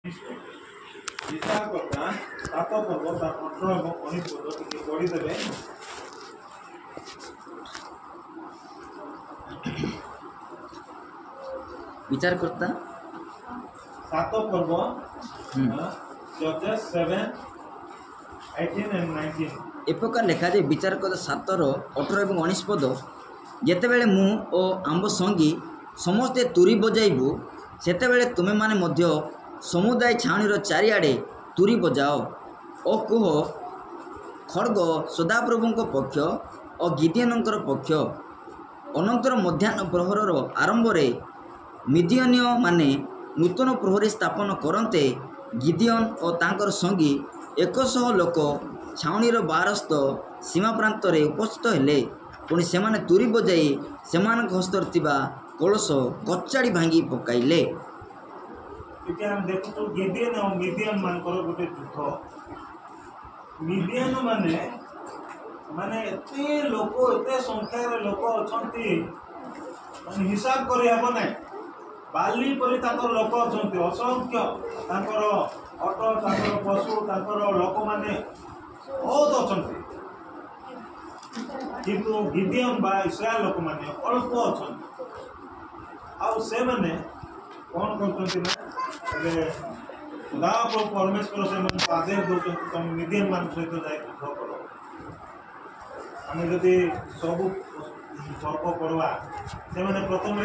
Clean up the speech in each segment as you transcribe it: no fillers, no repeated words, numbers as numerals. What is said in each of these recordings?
विचार करता सात पर्व तार 18 এবং 19 পদ টিকে পড়ি দেবে। विचार करता सात पर्व जजेस 7 18 and 19 ए प्रकार लिखा जाए विचार करता 7 18 এবং 19 पद जेतेबेले मु ओ आंब संगी समस्ते तुरी बजाइबु सेतेबेले तुमे माने मध्य समुदाय छाणीर चारिआडे तुरी बजाओ ओ कुह खड्ग सदाप्रभुଙ୍କ पक्ष और गिदियनଙ୍କର पक्ष। अनंतर मध्याह्न प्रहरर आरंभरे मिदियनीय माने नूतन प्रहरी स्थापन करते गिदियन और तांकर संगी 100 लोक छाउणीर बारस्थ सीमा प्रांत रे उपस्थित हेले। पुणी सेमाने तुरी बजाई सेमानक हस्तर थिबा कलश कचाड़ी भांगी पकाइले। इति हम देखु गिदियन और मिदियन मानकर गोटे युद्ध। मिदियन माने माने एते लोक एते संख्या रे लोक अछंती माने हिसाब करि हबो नै। बाली परि ताकर लोक अछंती असंख्य ताकर ऑटो ताकर पशु ताकर लोक माने बहुत अछंती। किंतु गिदियन बा इस्राएल लोक माने अल्प अछंती। आ से माने कोन करछंती ना एबे गाँव को परमेश्वर से मन आदेश दौरान तुम मिदियन मान सहित जाए युद्ध करो। आम जदि सब सर्प पढ़वा से मैंने प्रथम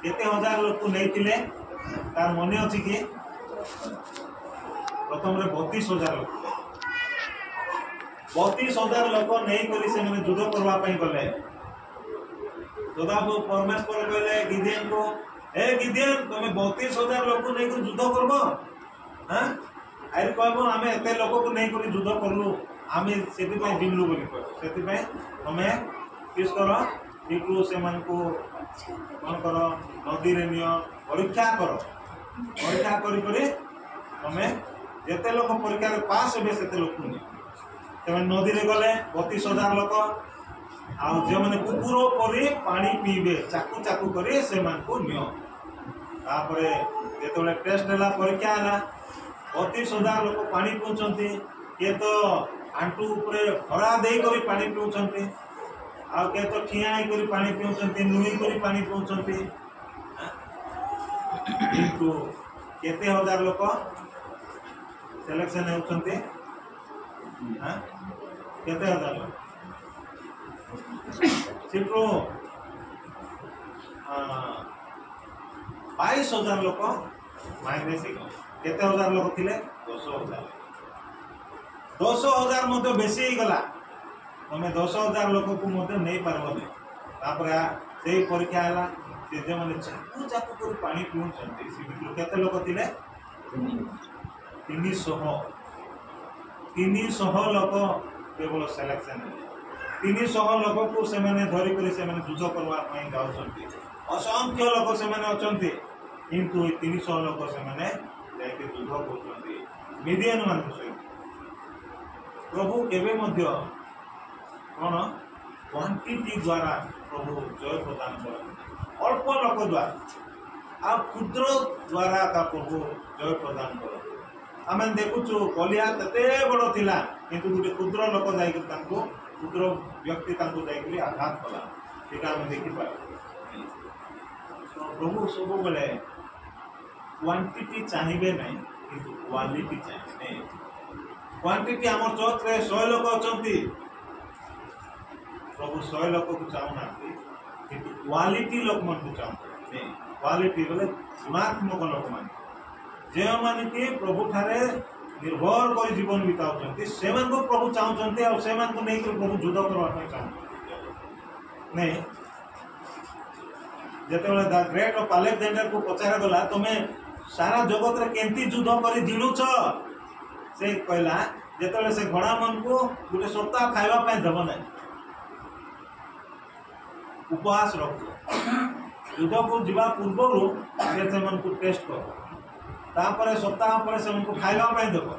केते हजार लोक नहीं तार मन अच्छी कि प्रथम 32,000 लोक 32,000 लोक नहीं करी से मैंने युद्ध करने गले। सदा परमेश्वर कहले गिदियन को ए गिदियन तुम 32,000 लोक नहीं युद्ध करब हाँ आरे कहबो आमे एते लोक को नहीं करी युद्ध करलु आमे सेति पय जिमलु बोली कह सेति पय तमे किस करो इकु से मन को कोन करो नदी रे नियो परीक्षा करो परीक्षा करी करी तमे जेते लोक परीक्षा रे पास हेबे सेते लोक नि तमे नदी रे गले 32,000 लोक आ जे माने कुकुरो परी पानी पीबे चाकू चाकू करी से मन को नियो। तापरे जेतोले टेस्ट हला परीक्षा हला 32,000 लोक पानी पीउछंती के तो आंटू ऊपर खरा दे करी पानी पीउछंती आ के तो ठिया करी पानी पीउछंती नुई करी पानी पीउछंती। किंतु केते हजार लोक सिलेक्शन होउछंती हां केते हजार लोक सिर्फ 22,000 लोक माइनस केते हजार लोक थिले 10,000 मध्य बेसी गला तमे 10,000 लोक को मध्य नहीं पारबो। तापर से परीक्षा हला से जे माने चाकू चाकू कर पानी पीउछंती से बिलो केते लोक थिले 300 लोक केवल सिलेक्शन 300 लोक को से माने धरि करी से माने युद्ध करवा पई जाउछंती। असंख्य लोक से माने अछंती किंतु 300 लोक से माने जाके युद्ध करछंती मिदियन मान सहित। प्रभु केबे मध्य कोन क्वांटिटी द्वारा प्रभु जय प्रदान करते अल्प लोक द्वारा आ क्षुद्र द्वारा का प्रभु जय प्रदान करते। आम देखुचु गलियात एते बड़ थिला किंतु गोटे क्षुद्र लोक जाई क्षुद्र व्यक्ति जाई आघात कला ठीक आम देखि पाए। प्रभु सब बेले क्वांटिटी चाहिए नहीं किंतु क्वालिटी चाहिए। क्वांटिटी आम चर्च रे 100 लोक अछंती प्रभु 100 लोक को चाहूना किंतु क्वालिटी लोक मन को चाहते क्वालिटी बोले गुणात्मक लोक मान जे मान कि प्रभु ठारे निर्भर कर जीवन बिताउछंती से मान को प्रभु चाहउछंती और से मान को नहीं कि प्रभु युद्ध करबा पय चाहउछंती नहीं। जेतेबेले द ग्रेट ऑफ अलेक्जेंडर को पचारा गला तमे सारा जगत रे केंती युद्ध करी जिणुछ से कहला जेतेबेले से घोड़ा मन को गोटे सप्ताह खाइबा पय देबो नै उपवास रखो युद्ध को जीवा पूर्व से मन को टेस्ट करो तापर सप्ताह पर से मन को खाइबा पय देबो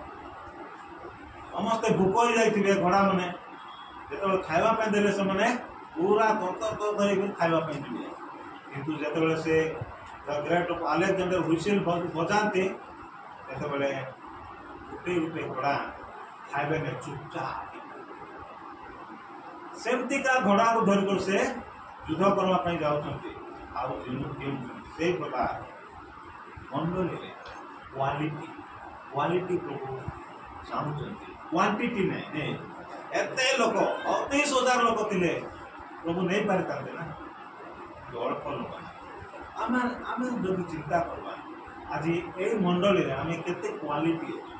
समस्त भूख हो जाइथिबे घोड़ा माने जेतेबेले खाइबा पय देले से माने पूरा तत धरि खाइबा पय दिबे किंतु जेतेबेले से द ग्रेट ऑफ अलेक्जेंडर हुइसिल बजाते ଯେତେବେଳେ ଗୋଟେ ଗୋଟେ ଘୋଡ଼ା ଖାଇବେ ନା ଚୁପଚାପ ସେମିତିକା ଘୋଡ଼ାକୁ ଧରିକରି ସେ ଯୁଦ୍ଧ କରିବା ପାଇଁ ଯାଉଛନ୍ତି ଆଉ କେଉଁଛନ୍ତି ସେଇ ପ୍ରକାର ମଣ୍ଡଳୀରେ କ୍ୱାଲିଟି ପ୍ରଭୁ ଚାହୁଁଛନ୍ତି, କ୍ୱାଣ୍ଟିଟି ନାହିଁ। ଏତେ ଲୋକ 30,000 ଲୋକ ଥିଲେ ପ୍ରଭୁ ନେଇପାରିଥାନ୍ତେ ନା, ଅଳ୍ପ ଲୋକ। ଆମେ ଯଦି ଚିନ୍ତା କରିବା ଆଜି ଏଇ ମଣ୍ଡଳୀରେ ଆମେ କେତେ କ୍ୱାଲିଟି ଅଛି,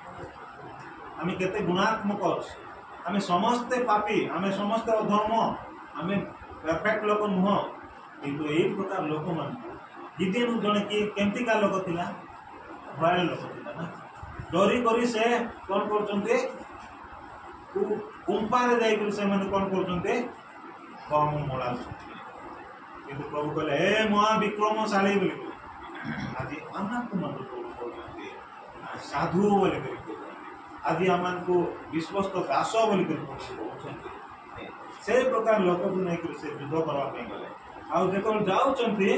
ଆମେ କେତେ ଗୁଣାତ୍ମକ ଅଛି। ଆମେ ସମସ୍ତେ ପାପୀ, ଆମେ ସମସ୍ତେ ଅଧର୍ମ, ଆମେ ପରଫେକ୍ଟ ଲୋକ ନୁହଁ। କିନ୍ତୁ ଏଇ ପ୍ରକାର ଲୋକମାନଙ୍କୁ ଗିଦିୟନ ଜଣେ କିଏ କେମିତିକା ଲୋକ ଥିଲା, ଭୟ ଲୋକ ଥିଲା ନା। ଡରି କରି ସେ କ'ଣ କରୁଛନ୍ତି, ଗୁମ୍ପାରେ ଯାଇକରି ସେମାନେ କ'ଣ କରୁଛନ୍ତି, ଗହମ ମଳାଉଛନ୍ତି। କିନ୍ତୁ ପ୍ରଭୁ କହିଲେ ହେ ମହାବିକ୍ରମଶାଳୀ ବୋଲି ଆଜି ଆମକୁ ମଧ୍ୟ ପ୍ରଭୁ କହୁଛନ୍ତି ସାଧୁ ବୋଲି କରି କହୁଛନ୍ତି, ଆଜି ଆମକୁ ବିଶ୍ୱସ୍ତ ଦାସ ବୋଲି କରି କହୁଛନ୍ତି। ସେଇ ପ୍ରକାର ଲୋକକୁ ନେଇକରି ସେ ଯୁଦ୍ଧ କରିବା ପାଇଁ ଗଲେ। ଆଉ ଯେତେବେଳେ ଯାଉଛନ୍ତି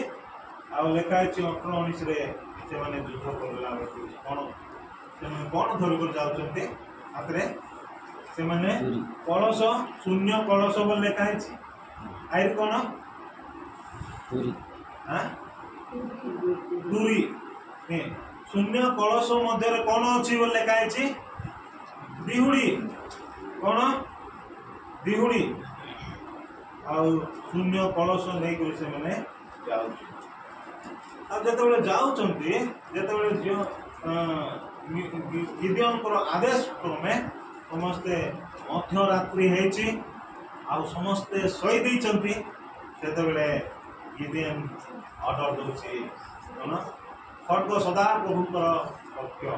ଆଉ ଲେଖା ହେଇଛି 18-19ରେ ସେମାନେ ଯୁଦ୍ଧ କରିଲା ବେଳକୁ ସେମାନେ କ'ଣ ଧରିକରି ଯାଉଛନ୍ତି ହାତରେ, ସେମାନେ କଳସ, ଶୂନ୍ୟ କଳସ ବୋଲି ଲେଖା ହେଇଛି। ଆଇରେ କ'ଣ ତୁରୀ, ଶୂନ୍ୟ କଳସ ମଧ୍ୟରେ କ'ଣ ଅଛି ବୋଲି ଲେଖା ହେଇଛି, ଦିହୁଡ଼ି। କ'ଣ ଦିହୁଡ଼ି ଆଉ ଶୂନ୍ୟ କଳସ ନେଇକରି ସେମାନେ ଯାଉଛନ୍ତି। ଆଉ ଯେତେବେଳେ ଯାଉଛନ୍ତି, ଯେତେବେଳେ ଗିଦିୟନଙ୍କର ଆଦେଶ କ୍ରମେ ସମସ୍ତେ ମଧ୍ୟରାତ୍ରି ହେଇଛି ଆଉ ସମସ୍ତେ ଶୋଇ ଦେଇଛନ୍ତି, ସେତେବେଳେ ଗିଦିୟନ ଅର୍ଡ଼ର ଦେଉଛି କ'ଣ, ଖଡ଼୍ଗ ସଦା ପ୍ରଭୁଙ୍କର ଲକ୍ଷ୍ୟ।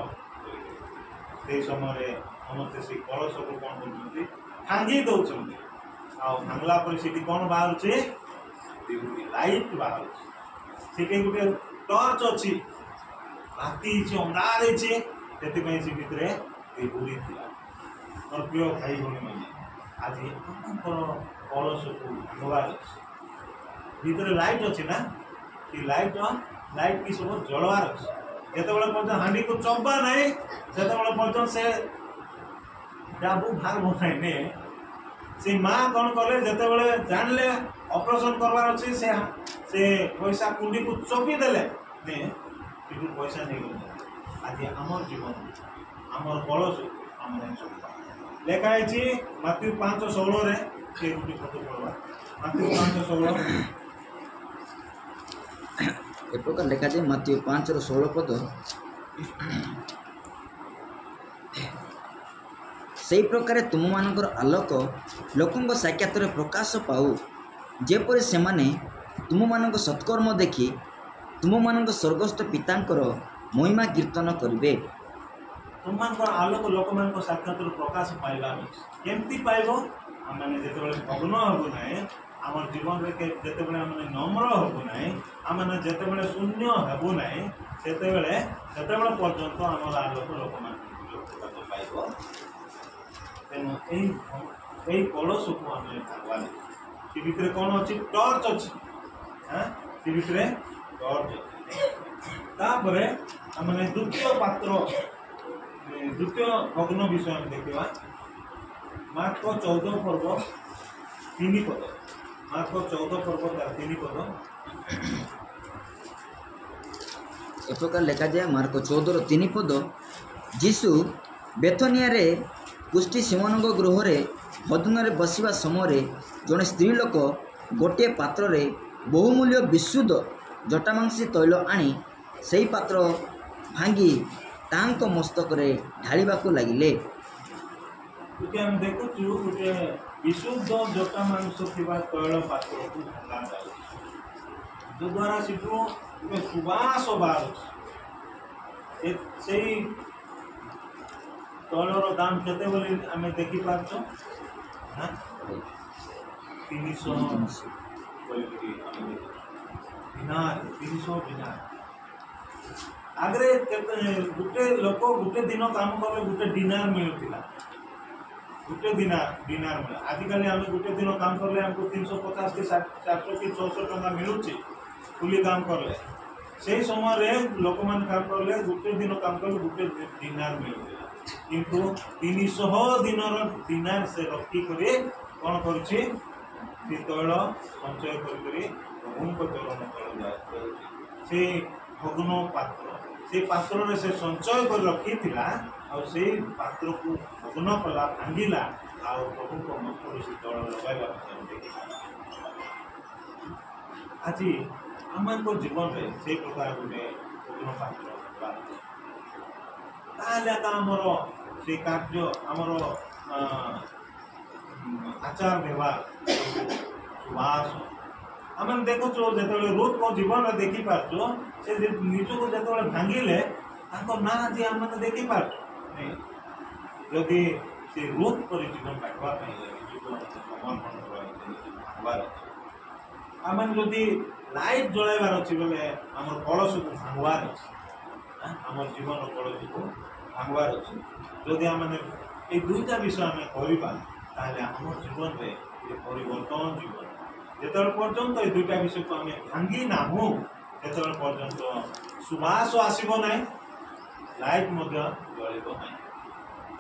ସେଇ ସମୟରେ ସମସ୍ତେ ସେଇ କଳସକୁ କ'ଣ କରୁଛନ୍ତି, ଭାଙ୍ଗି ଦେଉଛନ୍ତି। ଆଉ ଭାଙ୍ଗିଲା ପରେ ସେଠି କ'ଣ ବାହାରୁଛି, ଲାଇଟ୍ ବାହାରୁଛି। ସେଠି ଗୋଟେ ଟର୍ଚ୍ଚ ଅଛି, ରାତି ହେଇଛି, ଅନ୍ଧାର ହେଇଛି, ସେଥିପାଇଁ ସେ ଭିତରେ ଦିହୁଡ଼ି ଥିଲା। ମୋର ପ୍ରିୟ ଭାଇ ଭଉଣୀମାନେ, ଆଜି ଆପଣଙ୍କର କଳସକୁ ଭାଙ୍ଗିବାର ଅଛି, ଭିତରେ ଲାଇଟ୍ ଅଛି ନା, ସେ ଲାଇଟ୍ କି ସବୁ ଜଳବାର ଅଛି। ଯେତେବେଳେ ପର୍ଯ୍ୟନ୍ତ ହାଣ୍ଡିକୁ ଚବା ନାହିଁ, ସେତେବେଳେ ପର୍ଯ୍ୟନ୍ତ ସେ ଯାବୁ ଭାଗ ନାହିଁ। ସେ ମା କ'ଣ କଲେ, ଯେତେବେଳେ ଜାଣିଲେ ଅପରେସନ୍ କରବାର ଅଛି, ସେ ପଇସା କୁଣ୍ଡିକୁ ଚପି ଦେଲେ, ସେଠୁ ପଇସା ନେଇଗଲେ। ଆଜି ଆମର ଜୀବନ, ଆମର କଳସକୁ ଆମର ଲେଖା ହେଇଛି ମାଥ୍ୟୁ 5:16ରେ। ସେ ଗୋଟେ ଫଟୋ ପଢ଼ବା, ମାଥ୍ୟୁ 5:16 ଏ ପ୍ରକାର ଲେଖାଯାଏ। ମାଥ୍ୟୁ 5:16 ପଦ, ସେହି ପ୍ରକାରେ ତୁମମାନଙ୍କର ଆଲୋକ ଲୋକଙ୍କ ସାକ୍ଷାତରେ ପ୍ରକାଶ ପାଉ, ଯେପରି ସେମାନେ ତୁମମାନଙ୍କ ସତ୍କର୍ମ ଦେଖି ତୁମମାନଙ୍କ ସ୍ୱର୍ଗସ୍ଥ ପିତାଙ୍କର ମହିମା କୀର୍ତ୍ତନ କରିବେ। ତୁମମାନଙ୍କର ଆଲୋକ ଲୋକମାନଙ୍କ ସାକ୍ଷାତରୁ ପ୍ରକାଶ ପାଇବା କେମିତି ପାଇବ? ଆମେ ଯେତେବେଳେ ଭଗ୍ନ ହେବୁ ନାହିଁ, ଆମର ଜୀବନରେ ଯେତେବେଳେ ଆମେ ନମ୍ର ହେବୁ ନାହିଁ, ଆମେ ଯେତେବେଳେ ଶୂନ୍ୟ ହେବୁ ନାହିଁ, ସେତେବେଳେ ପର୍ଯ୍ୟନ୍ତ ଆମର ଆଲୋକ ଲୋକମାନଙ୍କୁ ପାଇବ। ତେଣୁ ଏଇ କଳସକୁ ଆମେ ଭାଙ୍ଗିବା। ସେ ଭିତରେ କ'ଣ ଅଛି? ଟର୍ଚ୍ଚ ଅଛି। ସେ ଭିତରେ ଟର୍ଚ୍ଚ ଅଛି। ତାପରେ ଆମେ ଦ୍ୱିତୀୟ ଭଗ୍ନ ବିଷୟ ଆମେ ଦେଖିବା। ମାର୍କ 14 ପର୍ବ 3 ପଦ। ମାର୍କ 14 ପର୍ବ 3 ପଦ। ଏ ପ୍ରକାର ଲେଖାଯାଏ। ମାର୍କ 14:3 ପଦ, ଯୀଶୁ ବେଥନିଆରେ ପୁଷ୍ଟି ସିମୋନଙ୍କ ଗୃହରେ ଭୋଜନରେ ବସିବା ସମୟରେ ଜଣେ ସ୍ତ୍ରୀ ଲୋକ ଗୋଟିଏ ପାତ୍ରରେ ବହୁମୂଲ୍ୟ ବିଶୁଦ୍ଧ ଜଟାମାଂସୀ ତୈଳ ଆଣି ସେହି ପାତ୍ର ଭାଙ୍ଗି ତାଙ୍କ ମସ୍ତକରେ ଢାଳିବାକୁ ଲାଗିଲେ। ଆମେ ଦେଖୁଛୁ ଗୋଟେ ବିଶୁଦ୍ଧ ଜଟାମାଂସ ଥିବା ତୈଳ ପାତ୍ରକୁ ଭଙ୍ଗା ଯାଉଛି, ଯଦ୍ୱାରା ସେଠୁ ଗୋଟେ ସୁବାସ ବାହାରୁଛି। ସେଇ ତୈଳର ଦାମ କେତେ ବୋଲି ଆମେ ଦେଖିପାରୁଛୁ? 300 ଦିନାର। ଆଗରେ ଗୋଟେ ଲୋକ ଗୋଟେ ଦିନ କାମ କଲେ ଗୋଟେ ଦିନାର ମିଳୁଥିଲା। ଗୋଟେ ଦିନାର ମିଳେ। ଆଜିକାଲି ଆମେ ଗୋଟେ ଦିନ କାମ କଲେ ଆମକୁ 350 କି 400 କି 600 ଟଙ୍କା ମିଳୁଛି କୁଲି କାମ କଲେ। से समय लोक मैंने काम कले गोटे दिन काम कले गोटे दिनार मिलूला किंतु 300 दिन दिनार से रखिक कौन कर तैल संचय कर चरण तल से भग्न पात्र से पात्र रे से संचय कर रखी से पात्र को भग्न कला भांगिला आ प्रभु को मुख से तल लगाइबा आज आम जीवन में से प्रकार गोटे भग्न पात्र आमर से कार्य आमर आचार व्यवहार सुवास आम देखु जो रुथ को जीवन में देखी पार्चु से निजक जो भांगिले ना आज आम देखी पार्चु जदि से रुथ पर जीवन काटवाई समर्पण आम जदि लाइट जलाइबार अच्छी बोले आम कलश को भांगवार अच्छे आम जीवन कलश को भांगवार अच्छे जदि आम ये दुईटा विषय आम करवा आम जीवन में ये परिवर्तन जीवन जो पर्यंत ये दुईटा विषय को आम भांगी नाहू से पर्यंत सुबास आसब ना लाइट जल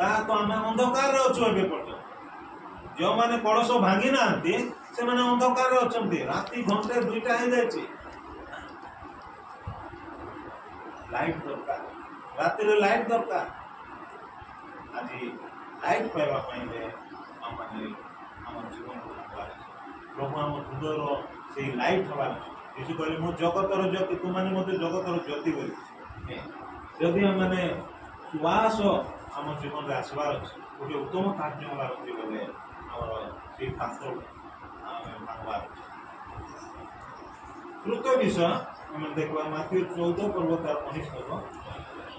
ना तो आम अंधकार अच्छु ए पर्यंत जो मैंने कलश भांगी ना से मैंने अंधकार अच्छा राति घंटे दुईटा हो जाए लाइट दरकार राति लाइट दरकार आज लाइट पाइबापी आम जीवन को प्रभु आम हृदय से लाइट हबार यीशु कहले मो जगतर ज्योति तुमने मत जगतर ज्योति बोली जदि आम मैंने सुवास आम जीवन में आसबार अच्छे गोटे उत्तम कार्य हबार अच्छे बोले आम से पात्र तृतीय विषय आम देखा माथ्यू 14 पर्व तार 19 पद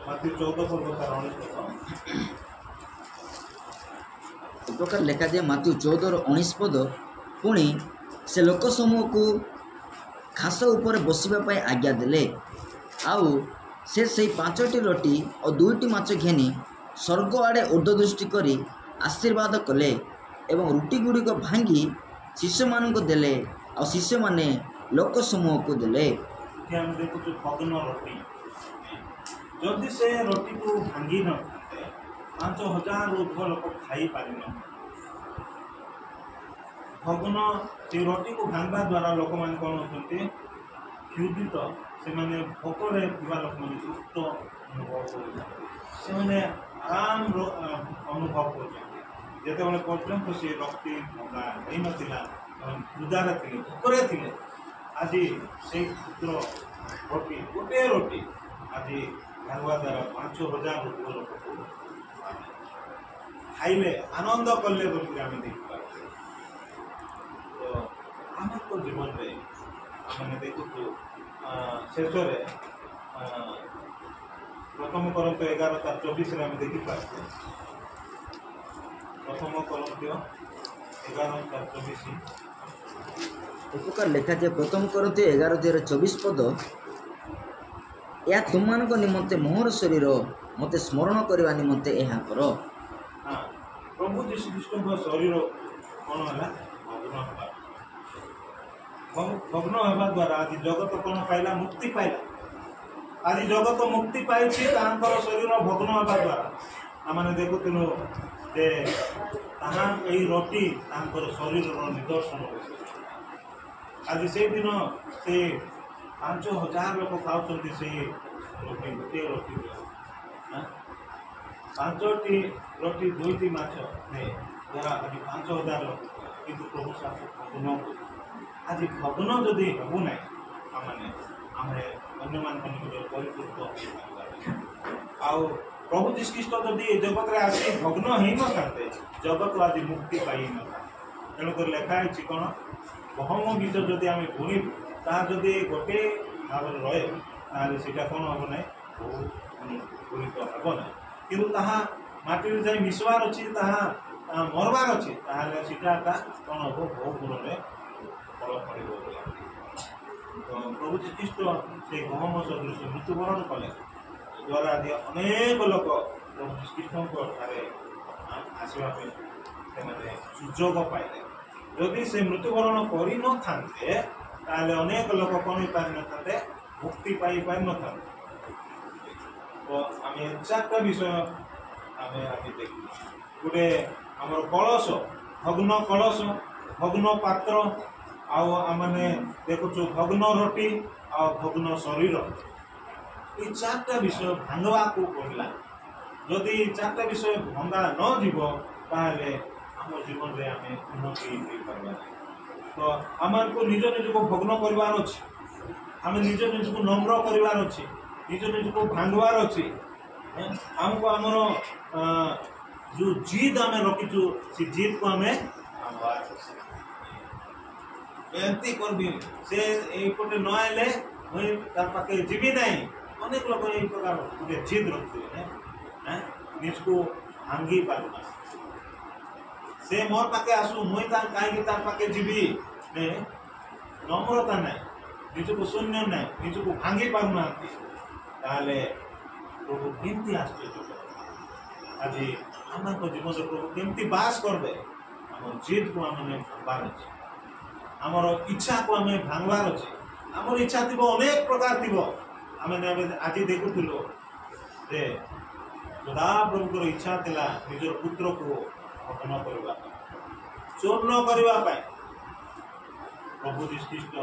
माथ्यू 14 पर्व तार 19 पद प्रकार लिखा जाए माथ्यू 14 19 पद पुणी से लोक समूह को घास उपर बसवाई आज्ञा देले आउ से 5टी रोटी और 2टी माछ घेनी स्वर्ग आड़े ऊर्ध्वदृष्टि करी आशीर्वाद कले एवं रोटी गुड़िक भांगी शिष्य मानक देले और शिष्य माने लोक समूह को देले देखु भग्न रोटी जदि से रोटी को भांगी न 5000 ऊर्ध लोक खाई पारि न भग्न से रोटी को भांगा द्वारा लोक मैंने कौन होती क्षुदित से मैंने भोकरे लोक मैंने सुस्त अनुभव कर आराम अनुभव कर जिते पर्यंत से रक्ति भंगा हो नाला क्षुदार थे भोकरे थे आज से पुत्र रोटी गोटे रोटी आज भांगवा द्वारा 5000 लोक खाइले आनंद कले आम देखा तो आम तो जीवन में आम देखु शेष प्रथम करंत 11:24 आम देखी पार्थे प्रथम करंत 11:24 उपकार लिखा जाए प्रथम करते 11:24 पद या तुम निमंते मोहर शरीर मते स्मरण करने निमंते यह कर हाँ प्रभु जीशु ख्रीष्ट शरीर कौन है भग्न हवा द्वारा आज जगत कौन पाइला मुक्ति पाइला आज जगत मुक्ति पाई शरीर भग्न हवा द्वारा आम देखुलु जे रोटी शरीर निदर्शन आज से दिन से 5000 लोक खाऊँ से रोटी गोटे रोटी 5टी रोटी 2टी माछ द्वारा आज 5000 लोक कि प्रभु भग्न आज भग्न जदि हेबू ना आम अन्य मान परिपूर्ण आउ प्रभु जीशु ख्रीष्ट जदि जगत में आसी भग्न हो न था जगत आज मुक्ति पाई न था तेणुक लिखाई कौन गहम बीज जदि आम बुणीबू तादि गोटे भाव रहे सीटा कौन हम ना बहुत गुणित हे ना कि माटी जाए मिसवार अच्छी मरबार अच्छी सीटा कौन हम बहुत गुण में फल पड़े तो प्रभु जीशु ख्रीष्ट से गहम सदृश मृत्युवरण कले द्वारा आज अनेक लोक प्रभु जीशु ख्रीष्ट आसवाई सुजोग पाइले जदि से मृत्युवरण कर न था अनेक लोक कौन पारि न था मुक्ति पाई पार न था। तो आम चार्टा विषय आम देखी गोटे आम कलश भग्न कलश भग्न पात्र आने देखु भग्न रोटी आ भग्न शरीर ये चार्टा विषय भांगवा को पड़ा। जदि चार्टा विषय भंगा न जीव ताहले आम जीवन में आम उन्नति पार्बा। तो आम को निज निज को भग्न करवार अच्छे आम निज निज को नम्र करवार अच्छे निज निज को भांगवार अच्छे आमको आमर जो जिद आम रखीचु से जिद को आम एमती करबी से यपटे न आए मुझे तार पाखे जीवी ना अनेक लोग ये प्रकार गोटे जिद रखुए निज को भांगी पार से मोर पाखे आसू मुई कहीं तार पाखे जीवी नम्रता ना निज को शून्य ना निज को भांगी पारना प्रभु केमती आश्चर्य आज आम जीवन प्रभु केमती बास करदे आम जिद को आम भांगार अच्छे आमर इच्छा को आम भांगवार अच्छे आमर इच्छा थी अनेक प्रकार थी आम आज देखुलु जे सदा प्रभुकर इच्छा थिला निजर पुत्र को भग्न करबा चूर्ण करबा प्रभु दृष्टिष्ट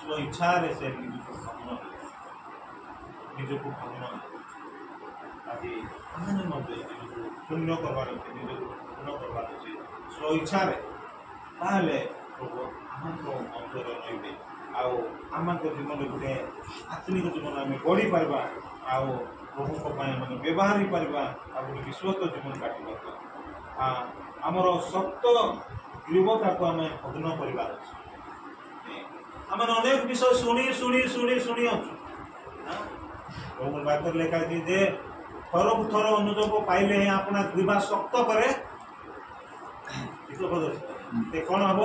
स्व इच्छा रे से निजको भग्न आज आम शून्य करवार अच्छे निजको पूर्ण करवार अच्छे स्व इच्छा रे ताहले प्रभु आम अंतर रही आम जीवन गोटे आत्मिक जीवन आम बढ़ी पार्बा आउ प्रभु मैंने व्यवहार ही पार्बा गोटे विश्वस्त जीवन काटि पार्बा आमर सप्त ग्रीवता को आम भग्न करवार अच्छे आम अनेक विषय शुणी शुणी शुणी शुणी अच्छु प्रभु बात लेखा जे थर को थर अनुजोग पाइले ही अपना ग्रीवा शक्त करे कौन हम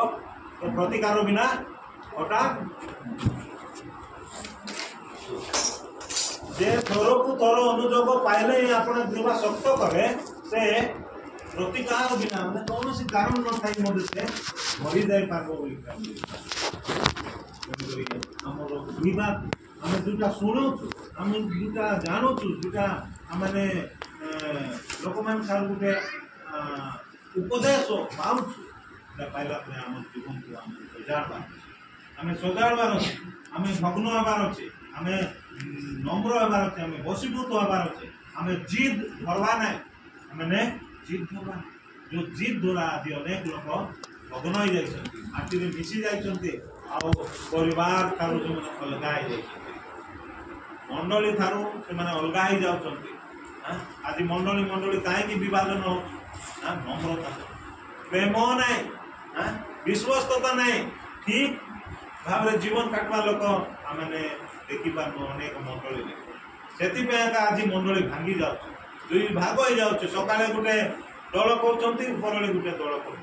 प्रतिकार बिना अटा जे थर को थर अनुजोग पाइले ही अपना ग्रीवा शक्त करे से प्रतिकार बिना मैंने कौन सी कारण न थाई मध्य से मरी जाए पार्बो आमर ग्रीवा आम जोटा शुणुचु आम जोटा जानूचु जोटा आमने लोक मान गोटे उपदेश पाऊँ पाइला आम जीवन को आम सजाड़बार आम सजाड़बार अच्छे आम भग्न हबार अच्छे आम नम्र हबार अच्छे आम बसीभूत हबार अच्छे आम जिद धरवा ना आम जिद धरवा जो जिद द्वारा आज अनेक लोक भग्न हो जाती माटी में मिसी जाती परिवार ठार जो अलगा हो मंडली ठार से अलगा हो जाती आज मंडली मंडली कहीं विभाजन हो नम्रता प्रेम ना विश्वस्तता ना ठीक भाव जीवन काटवा लोक आम देखिपार अनेक मंडली से आज मंडली भांगी जा दुई भाग हो जाए सकाଳେ गोटे दल कहते उपरले गोटे दल कर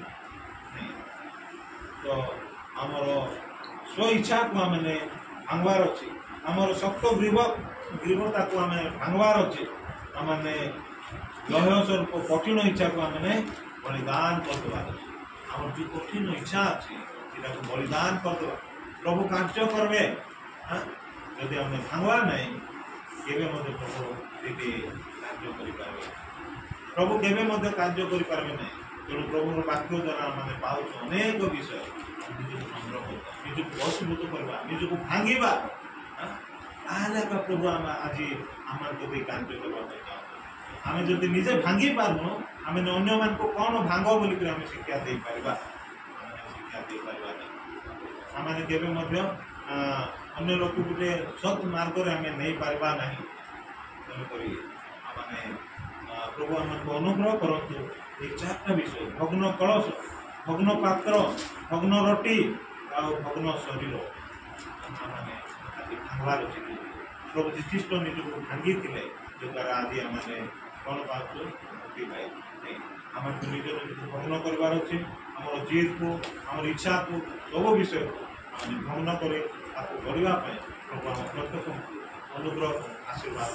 तो आमर स्व इच्छा को आम भांगवार अच्छे आमर शक्त ग्रीवता को आम भांगवार अच्छे आम लह्य स्वरूप कठिन इच्छा को आम बलिदान करदेवार अच्छे आम जो कठिन इच्छा अच्छे बलिदान करदे प्रभु कार्य करवे जदि आम भांगवार ना केवे प्रभु कार्य करें प्रभु केवे कार्य करें ना तेणु प्रभु वाक्य द्वारा मैंने पाँच अनेक विषय निजक संग्रह करवा निजक बसीभूत करवा निजक भांगा प्रभु आम आज आम कभी कार्य करने आम जब निजे भांगी पार्नु आम अन्य मान को कौन भांग बोलिक आम शिक्षा दे पार शिक्षा दे पार आम केवे अन्य लोक गोटे सत् मार्ग आम नहीं पार्बा ना तेणुक प्रभु आम अनुग्रह करूँ ये चार्टा विषय भग्न कलश भग्न पात्र भग्न रोटी आ भग्न शरीर मैंने आज भांगवार अच्छे प्रभु विशिष्ट निजक भांगी थे जो द्वारा आज आम कौन पाच मुक्ति पाई आम निज भग्न करार अच्छे आम जिद को आम इच्छा को सब विषय को आम भग्न कर प्रभु आम प्रत्येक अनुग्रह आशीर्वाद